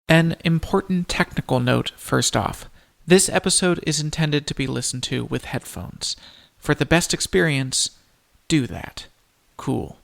An important technical note first off. This episode is intended to be listened to with headphones. For the best experience, do that. Cool.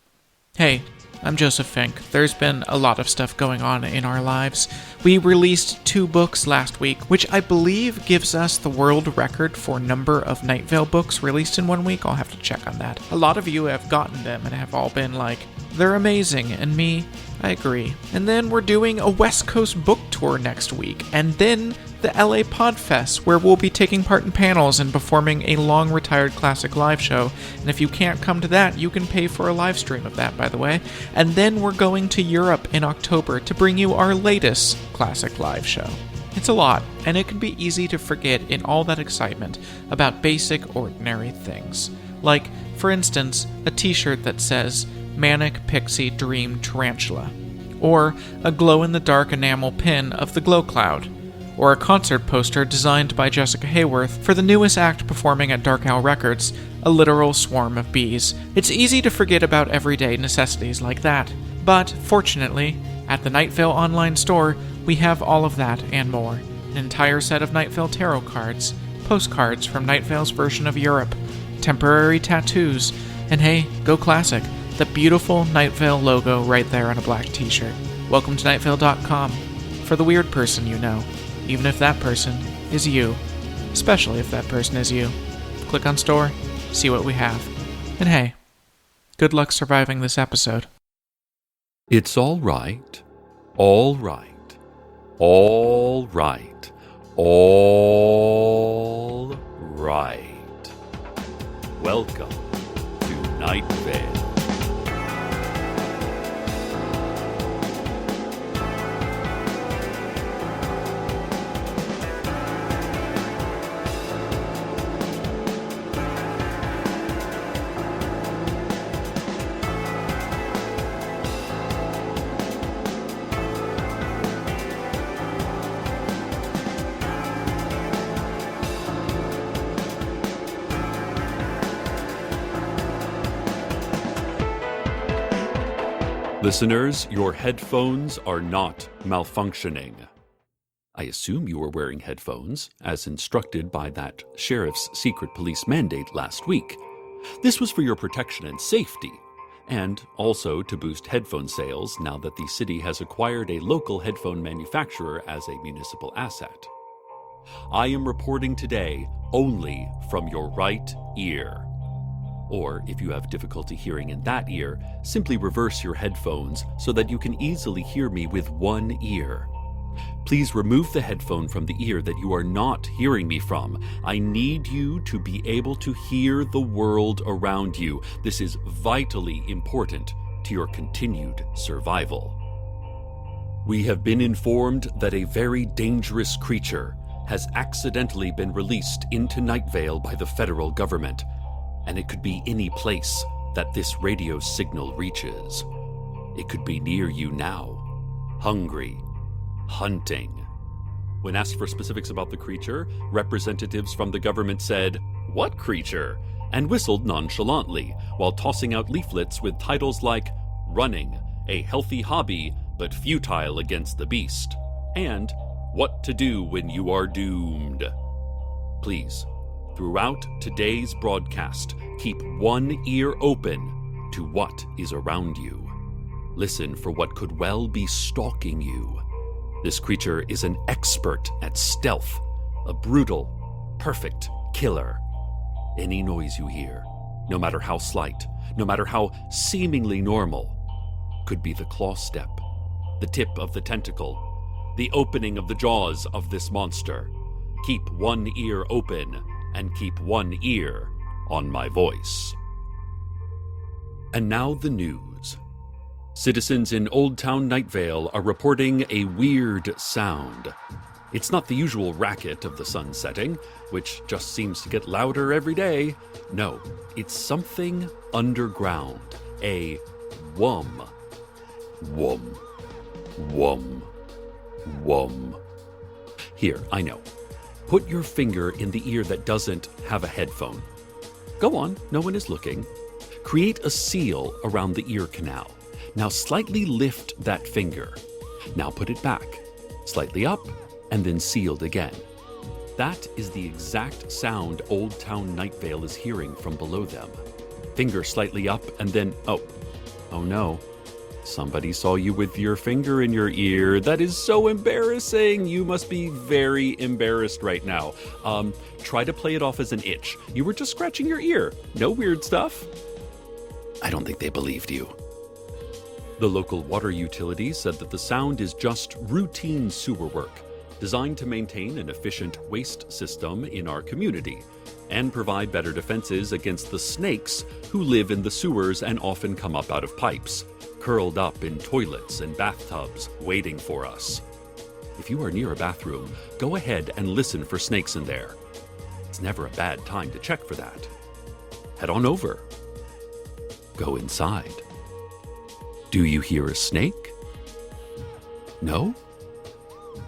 Hey, I'm Joseph Fink. There's been a lot of stuff going on in our lives. We released 2 books last week, which I believe gives us the world record for number of Night Vale books released in 1 week. I'll have to check on that. A lot of you have gotten them and have all been like, they're amazing, and me, I agree. And then we're doing a West Coast book tour next week, and then the LA Podfest, where we'll be taking part in panels and performing a long-retired classic live show. And if you can't come to that, you can pay for a live stream of that, by the way. And then we're going to Europe in October to bring you our latest classic live show. It's a lot, and it can be easy to forget in all that excitement about basic, ordinary things. Like, for instance, a t-shirt that says, Manic Pixie Dream Tarantula, or a glow-in-the-dark enamel pin of the Glow Cloud, or a concert poster designed by Jessica Hayworth for the newest act performing at Dark Owl Records, a literal swarm of bees. It's easy to forget about everyday necessities like that, but fortunately, at the Night Vale online store, we have all of that and more. An entire set of Night Vale tarot cards, postcards from Night Vale's version of Europe, temporary tattoos, and hey, go classic, the beautiful Night Vale logo right there on a black t-shirt. Welcome to nightvale.com. For the weird person you know, even if that person is you. Especially if that person is you. Click on store, see what we have. And hey, good luck surviving this episode. It's all right, all right, all right, all right. Welcome to Night Vale. Listeners, your headphones are not malfunctioning. I assume you were wearing headphones, as instructed by that sheriff's secret police mandate last week. This was for your protection and safety, and also to boost headphone sales now that the city has acquired a local headphone manufacturer as a municipal asset. I am reporting today only from your right ear. Or, if you have difficulty hearing in that ear, simply reverse your headphones so that you can easily hear me with one ear. Please remove the headphone from the ear that you are not hearing me from. I need you to be able to hear the world around you. This is vitally important to your continued survival. We have been informed that a very dangerous creature has accidentally been released into Night Vale by the federal government. And it could be any place that this radio signal reaches. It could be near you now, hungry, hunting. When asked for specifics about the creature, representatives from the government said, "What creature?" and whistled nonchalantly, while tossing out leaflets with titles like Running, a Healthy Hobby but Futile Against the Beast, and What to Do When You Are Doomed. Please, throughout today's broadcast, keep one ear open to what is around you. Listen for what could well be stalking you. This creature is an expert at stealth, a brutal, perfect killer. Any noise you hear, no matter how slight, no matter how seemingly normal, could be the claw step, the tip of the tentacle, the opening of the jaws of this monster. Keep one ear open and keep one ear on my voice. And now the news. Citizens in Old Town Night Vale are reporting a weird sound. It's not the usual racket of the sun setting, which just seems to get louder every day. No, it's something underground. A whum. Whum. Whum. Whum. Here, I know. Put your finger in the ear that doesn't have a headphone. Go on, no one is looking. Create a seal around the ear canal. Now slightly lift that finger. Now put it back. slightly up, and then sealed again. That is the exact sound Old Town Night Vale is hearing from below them. Finger slightly up, and then, oh no. Somebody saw you with your finger in your ear. That is so embarrassing. You must be very embarrassed right now. Try to play it off as an itch. You were just scratching your ear. No weird stuff. I don't think they believed you. The local water utility said that the sound is just routine sewer work, designed to maintain an efficient waste system in our community and provide better defenses against the snakes who live in the sewers and often come up out of pipes, curled up in toilets and bathtubs, waiting for us. If you are near a bathroom, go ahead and listen for snakes in there. It's never a bad time to check for that. Head on over. Go inside. Do you hear a snake? No?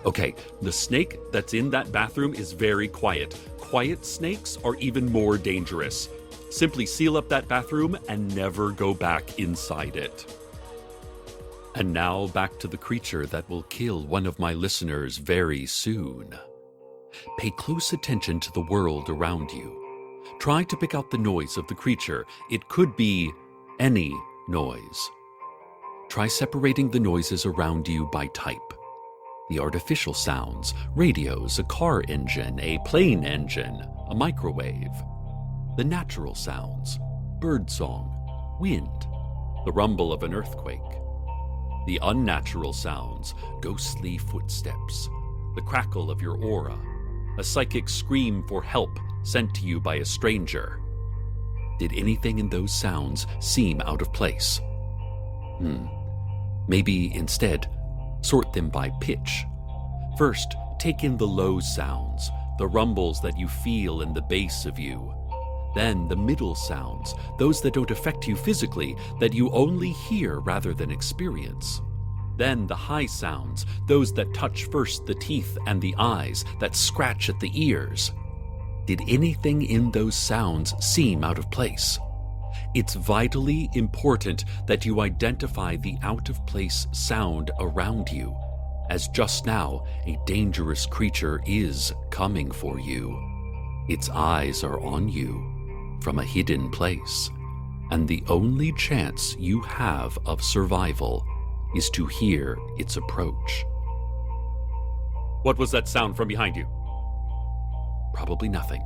Okay, the snake that's in that bathroom is very quiet. Quiet snakes are even more dangerous. Simply seal up that bathroom and never go back inside it. And now back to the creature that will kill one of my listeners very soon. Pay close attention to the world around you. Try to pick out the noise of the creature. It could be any noise. Try separating the noises around you by type. The artificial sounds, radios, a car engine, a plane engine, a microwave. The natural sounds, birdsong, wind, the rumble of an earthquake. The unnatural sounds, ghostly footsteps, the crackle of your aura, a psychic scream for help sent to you by a stranger. Did anything in those sounds seem out of place? Maybe instead, sort them by pitch. First, take in the low sounds, the rumbles that you feel in the base of you. Then the middle sounds, those that don't affect you physically, that you only hear rather than experience. Then the high sounds, those that touch first the teeth and the eyes, that scratch at the ears. Did anything in those sounds seem out of place? It's vitally important that you identify the out-of-place sound around you, as just now a dangerous creature is coming for you. Its eyes are on you from a hidden place, and the only chance you have of survival is to hear its approach. What was that sound from behind you? Probably nothing,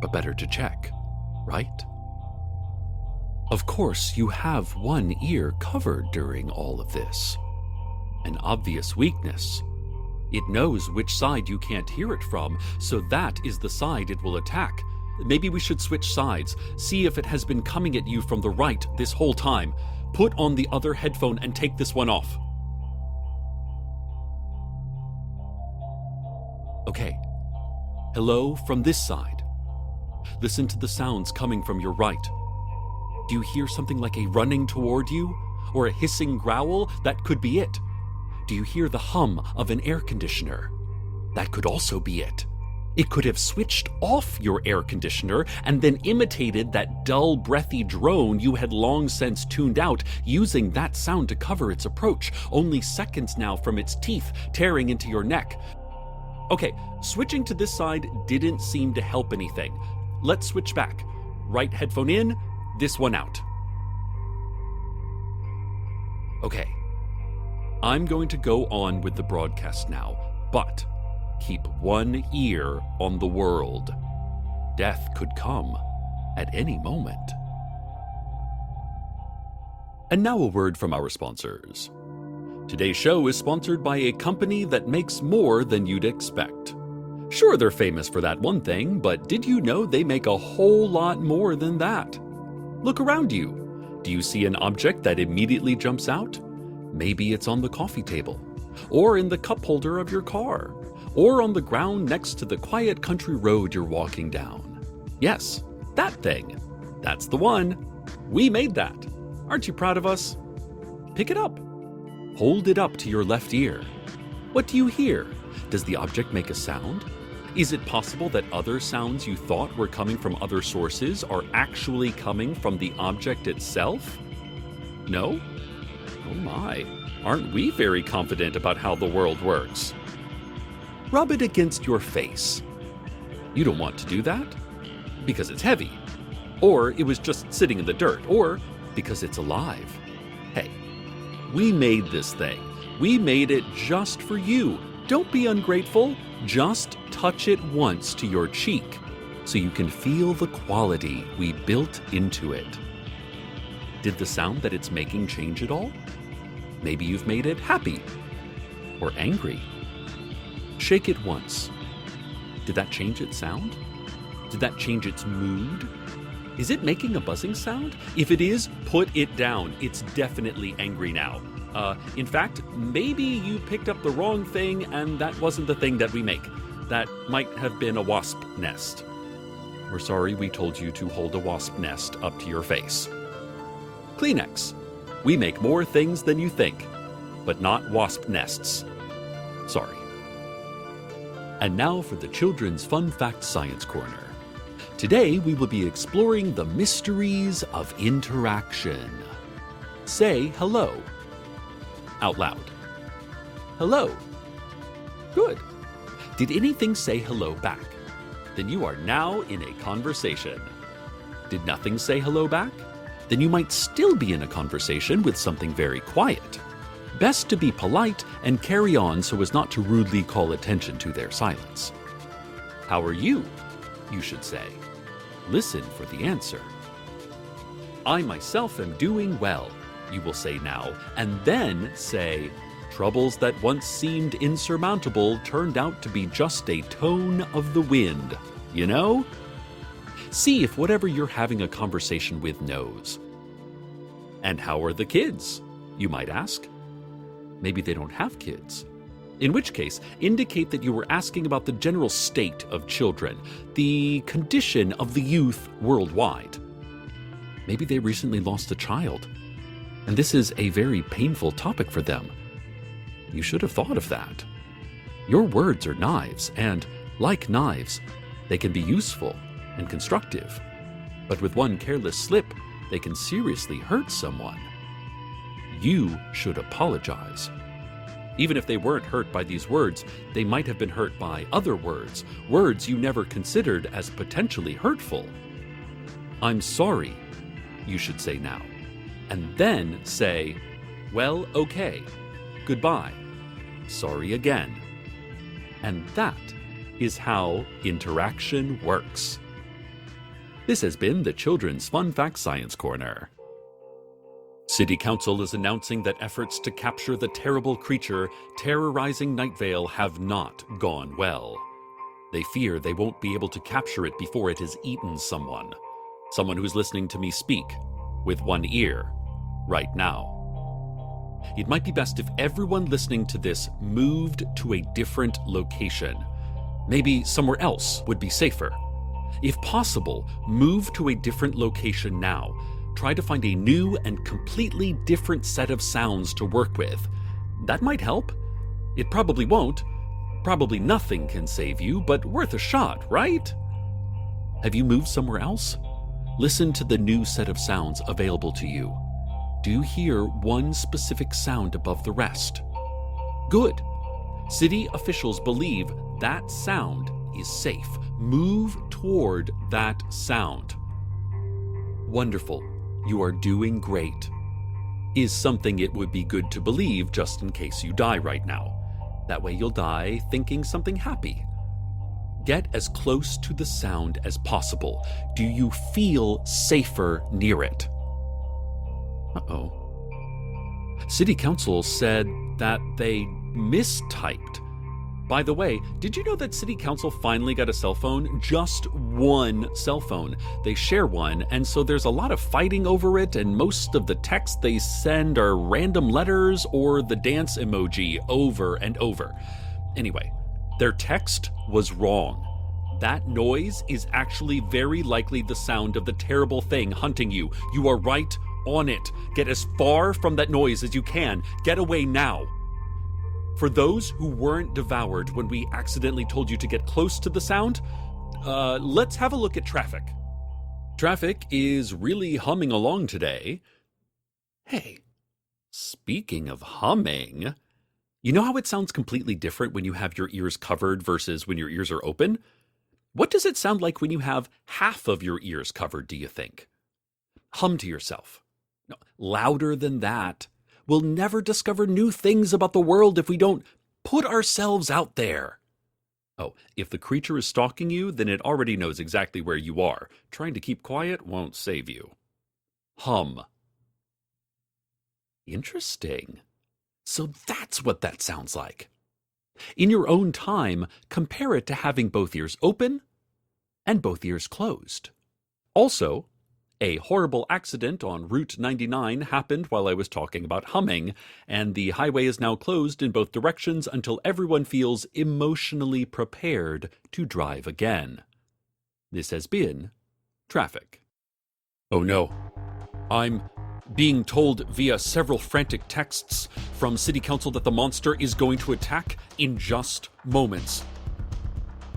but better to check, right? Of course, you have one ear covered during all of this. An obvious weakness. It knows which side you can't hear it from, so that is the side it will attack. Maybe we should switch sides, see if it has been coming at you from the right this whole time. Put on the other headphone and take this one off. Okay. Hello from this side. Listen to the sounds coming from your right. Do you hear something like a running toward you? Or a hissing growl? That could be it. Do you hear the hum of an air conditioner? That could also be it. It could have switched off your air conditioner and then imitated that dull, breathy drone you had long since tuned out, using that sound to cover its approach, only seconds now from its teeth tearing into your neck. Okay, switching to this side didn't seem to help anything. Let's switch back. Right headphone in, this one out. Okay. I'm going to go on with the broadcast now, but keep one ear on the world. Death could come at any moment. And now a word from our sponsors. Today's show is sponsored by a company that makes more than you'd expect. Sure, they're famous for that one thing, but did you know they make a whole lot more than that? Look around you. Do you see an object that immediately jumps out? Maybe it's on the coffee table, or in the cup holder of your car, or on the ground next to the quiet country road you're walking down. Yes, that thing. That's the one. We made that. Aren't you proud of us? Pick it up. Hold it up to your left ear. What do you hear? Does the object make a sound? Is it possible that other sounds you thought were coming from other sources are actually coming from the object itself? No? Oh my. Aren't we very confident about how the world works? Rub it against your face. You don't want to do that because it's heavy, or it was just sitting in the dirt, or because it's alive. Hey, we made this thing. We made it just for you. Don't be ungrateful. Just touch it once to your cheek so you can feel the quality we built into it. Did the sound that it's making change at all? Maybe you've made it happy or angry. Shake it once. Did that change its sound? Did that change its mood? Is it making a buzzing sound? If it is, put it down. It's definitely angry now. In fact, maybe you picked up the wrong thing and that wasn't the thing that we make. That might have been a wasp nest. We're sorry we told you to hold a wasp nest up to your face. Kleenex. We make more things than you think, but not wasp nests. Sorry. And now for the Children's Fun Fact Science Corner. Today we will be exploring the mysteries of interaction. Say hello. Out loud. Hello. Good. Did anything say hello back? Then you are now in a conversation. Did nothing say hello back? Then you might still be in a conversation with something very quiet. Best to be polite and carry on so as not to rudely call attention to their silence. How are you? You should say. Listen for the answer. I myself am doing well, you will say now, and then say, troubles that once seemed insurmountable turned out to be just a tone of the wind, you know? See if whatever you're having a conversation with knows. And how are the kids, you might ask? Maybe they don't have kids. In which case, indicate that you were asking about the general state of children, the condition of the youth worldwide. Maybe they recently lost a child, and this is a very painful topic for them. You should have thought of that. Your words are knives, and, like knives, they can be useful and constructive. But with one careless slip, they can seriously hurt someone. You should apologize. Even if they weren't hurt by these words, they might have been hurt by other words, words you never considered as potentially hurtful. I'm sorry, you should say now. And then say, well, okay, goodbye, sorry again. And that is how interaction works. This has been the Children's Fun Fact Science Corner. City Council is announcing that efforts to capture the terrible creature terrorizing Night Vale have not gone well. They fear they won't be able to capture it before it has eaten someone who's listening to me speak with one ear right now. It might be best if everyone listening to this moved to a different location. Maybe somewhere else would be safer. If possible, move to a different location now. Try to find a new and completely different set of sounds to work with. That might help. It probably won't. Probably nothing can save you, but worth a shot, right? Have you moved somewhere else? Listen to the new set of sounds available to you. Do you hear one specific sound above the rest? Good. City officials believe that sound is safe. Move toward that sound. Wonderful. You are doing great. Is something it would be good to believe just in case you die right now. That way you'll die thinking something happy. Get as close to the sound as possible. Do you feel safer near it? Uh-oh. City Council said that they mistyped. By the way, did you know that City Council finally got a cell phone? Just one cell phone. They share one, and so there's a lot of fighting over it, and most of the texts they send are random letters or the dance emoji over and over. Anyway, their text was wrong. That noise is actually very likely the sound of the terrible thing hunting you. You are right on it. Get as far from that noise as you can. Get away now. For those who weren't devoured when we accidentally told you to get close to the sound, let's have a look at traffic. Traffic is really humming along today. Hey, Speaking of humming, you know how it sounds completely different when you have your ears covered versus when your ears are open? What does it sound like when you have half of your ears covered, do you think? Hum to yourself. No, louder than that. We'll never discover new things about the world if we don't put ourselves out there. Oh, if the creature is stalking you, then it already knows exactly where you are. Trying to keep quiet won't save you. Hum. Interesting. So that's what that sounds like. In your own time, compare it to having both ears open and both ears closed. Also, a horrible accident on Route 99 happened while I was talking about humming, and the highway is now closed in both directions until everyone feels emotionally prepared to drive again. This has been Traffic. Oh no. I'm being told via several frantic texts from City Council that the monster is going to attack in just moments.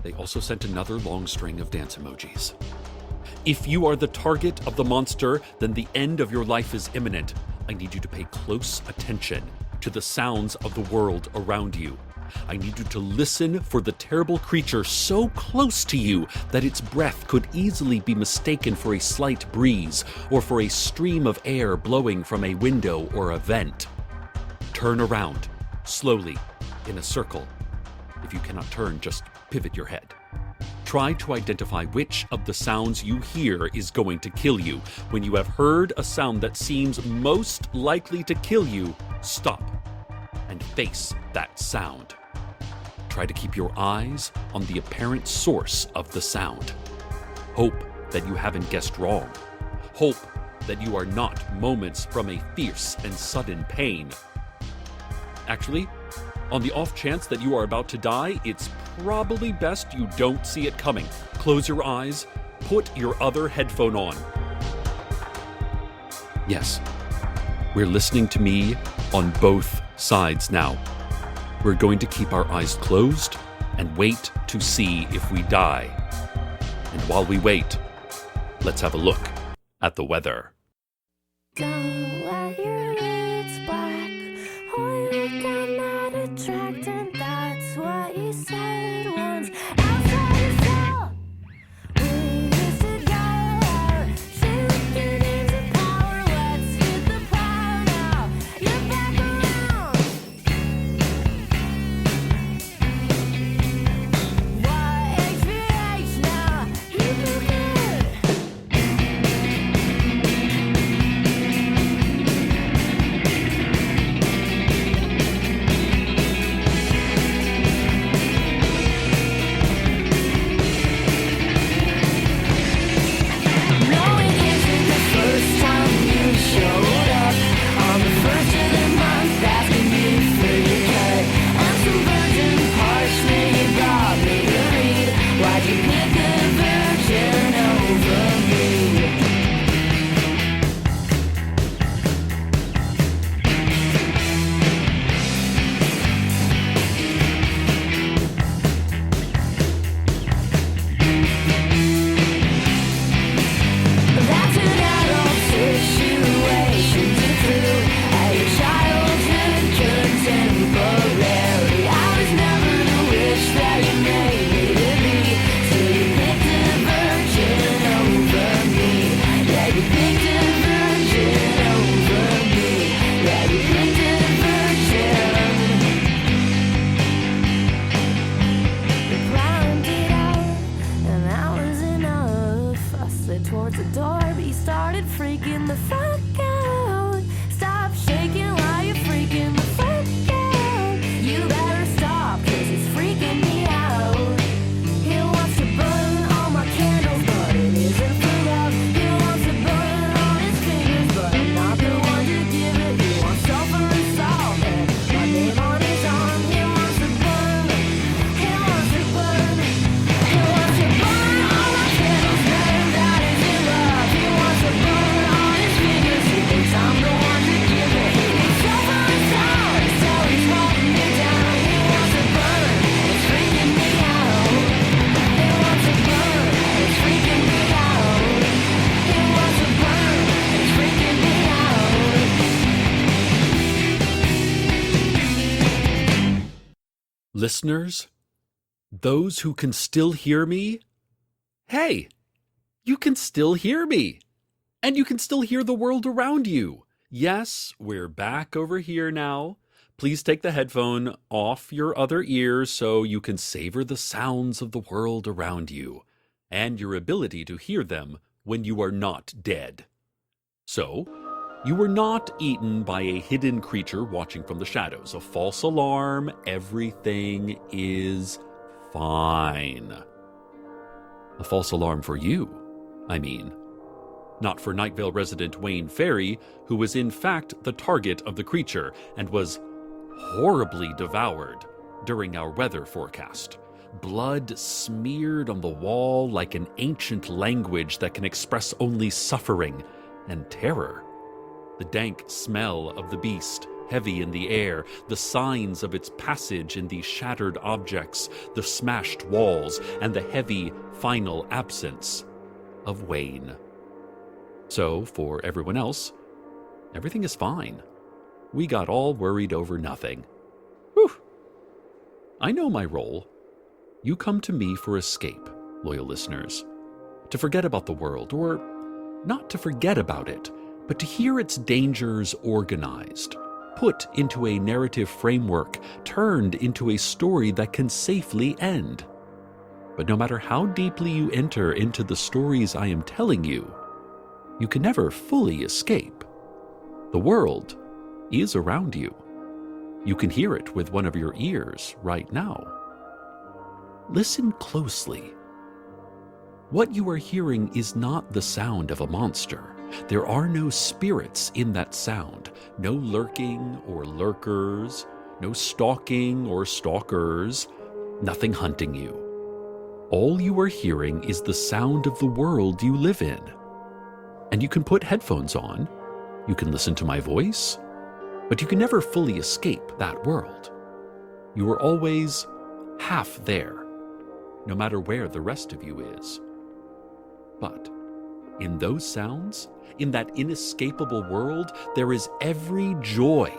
They also sent another long string of dance emojis. If you are the target of the monster, then the end of your life is imminent. I need you to pay close attention to the sounds of the world around you. I need you to listen for the terrible creature so close to you that its breath could easily be mistaken for a slight breeze or for a stream of air blowing from a window or a vent. Turn around, slowly, in a circle. If you cannot turn, just pivot your head. Try to identify which of the sounds you hear is going to kill you. When you have heard a sound that seems most likely to kill you, stop and face that sound. Try to keep your eyes on the apparent source of the sound. Hope that you haven't guessed wrong. Hope that you are not moments from a fierce and sudden pain. Actually, on the off chance that you are about to die, it's probably best you don't see it coming. Close your eyes, put your other headphone on. Yes, we're listening to me on both sides now. We're going to keep our eyes closed and wait to see if we die. And while we wait, let's have a look at the weather. Don't let your lids black, or you cannot attract, and that's what you said once. Outside is hell. We used to go out, shoot your dreams of power. Let's hit the plow now. You're back around. What HVH now? You feel good. listeners, those who can still hear me, hey, you can still hear me. And you can still hear the world around you. Yes, we're back over here now. Please take the headphone off your other ears so you can savor the sounds of the world around you and your ability to hear them when you are not dead. So, you were not eaten by a hidden creature watching from the shadows. A false alarm. Everything is fine. A false alarm for you, I mean. Not for Night Vale resident Wayne Ferry, who was in fact the target of the creature and was horribly devoured during our weather forecast. Blood smeared on the wall like an ancient language that can express only suffering and terror. The dank smell of the beast, heavy in the air, the signs of its passage in the shattered objects, the smashed walls, and the heavy, final absence of Wayne. So, for everyone else, everything is fine. We got all worried over nothing. Whew! I know my role. You come to me for escape, loyal listeners. To forget about the world, or not to forget about it, but to hear its dangers organized, put into a narrative framework, turned into a story that can safely end. But no matter how deeply you enter into the stories I am telling you, you can never fully escape. The world is around you. You can hear it with one of your ears right now. Listen closely. What you are hearing is not the sound of a monster. There are no spirits in that sound, no lurking or lurkers, no stalking or stalkers, nothing hunting you. All you are hearing is the sound of the world you live in. And you can put headphones on, you can listen to my voice, but you can never fully escape that world. You are always half there, no matter where the rest of you is. But in those sounds, in that inescapable world, there is every joy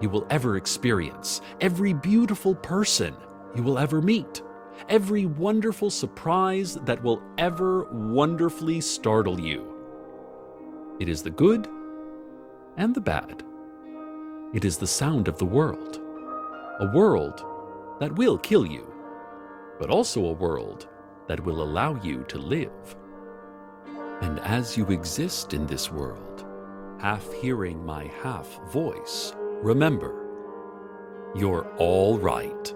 you will ever experience, every beautiful person you will ever meet, every wonderful surprise that will ever wonderfully startle you. It is the good and the bad. It is the sound of the world. A world that will kill you, but also a world that will allow you to live. And as you exist in this world, half hearing my half voice, remember, you're all right.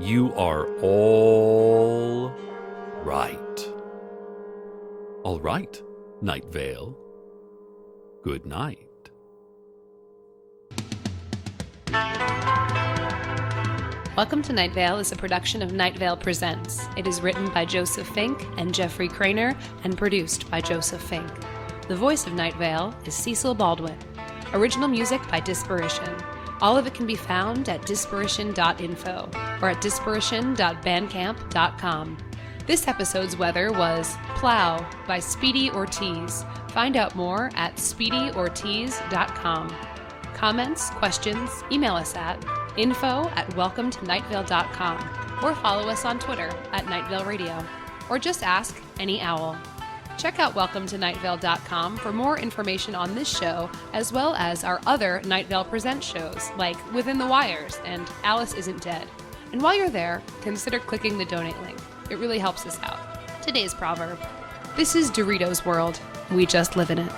You are all right. All right, Night Vale. Good night. Welcome to Night Vale is a production of Night Vale Presents. It is written by Joseph Fink and Jeffrey Craner and produced by Joseph Fink. The voice of Night Vale is Cecil Baldwin. Original music by Disparition. All of it can be found at disparition.info or at disparition.bandcamp.com. This episode's weather was Plow by Speedy Ortiz. Find out more at speedyortiz.com. Comments, questions, email us at info@welcometonightvale.com or follow us on Twitter at Night Vale Radio, or just ask any owl. Check out welcometonightvale.com for more information on this show, as well as our other Night Vale Presents shows like Within the Wires and Alice Isn't Dead. And while you're there, consider clicking the donate link. It really helps us out. Today's proverb: this is Doritos' world. We just live in it.